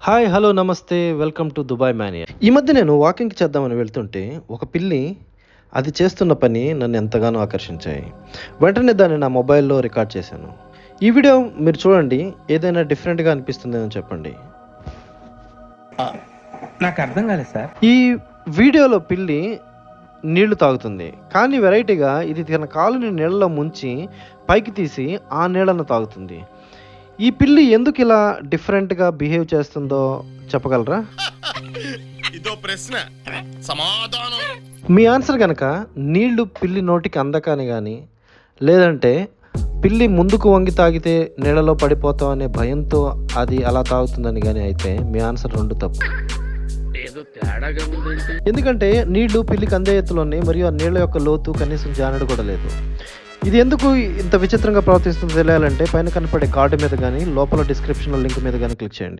Hi! Hello! నమస్తే. Welcome to Dubai mania. ఈ మధ్య నేను వాకింగ్‌కి చేద్దామని వెళ్తుంటే, ఒక పిల్లి అది చేస్తున్న పని నన్ను ఎంతగానో ఆకర్షించాయి. వెంటనే దాన్ని నా మొబైల్‌లో రికార్డ్ చేశాను. ఈ వీడియో మీరు చూడండి. ఏదైనా డిఫరెంట్‌గా అనిపిస్తుందేమో చెప్పండి. ఆ! నాకర్థం కాలేదు సార్. ఈ వీడియోలో పిల్లి నీళ్లు తాగుతుంది. కానీ వెరైటీగా ఇది తన కాలుని నీళ్ళలో ముంచి పైకి తీసి ఆ నీళ్ళను తాగుతుంది. ఈ పిల్లి ఎందుకిలా డిఫరెంట్‌గా బిహేవ్ చేస్తుందో చెప్పగలరా? ఇదో ప్రశ్న సమాధానం మీ ఆన్సర్ గనక నీళ్లు పిల్లి నోటికి అందకని గాని, లేదంటే పిల్లి ముందుకు వంగి తాగితే నీళ్ళలో పడిపోతాం అనే భయంతో అది అలా తాగుతుందని గాని అయితే మీ ఆన్సర్ 2 తప్పు. ఎందుకంటే నీళ్లు పిల్లికి అందే ఎత్తులోనే మరియు ఆ నీళ్ళ యొక్క లోతు కనీసం జానెడు కూడా లేదు. ఇది ఎందుకు ఇంత విచిత్రంగా ప్రవర్తిస్తుందో తెలియాలంటే పైన కనపడే కార్డు మీద గాని, లోపల డిస్క్రిప్షన్‌లో లింక్ మీద గాని క్లిక్ చేయండి.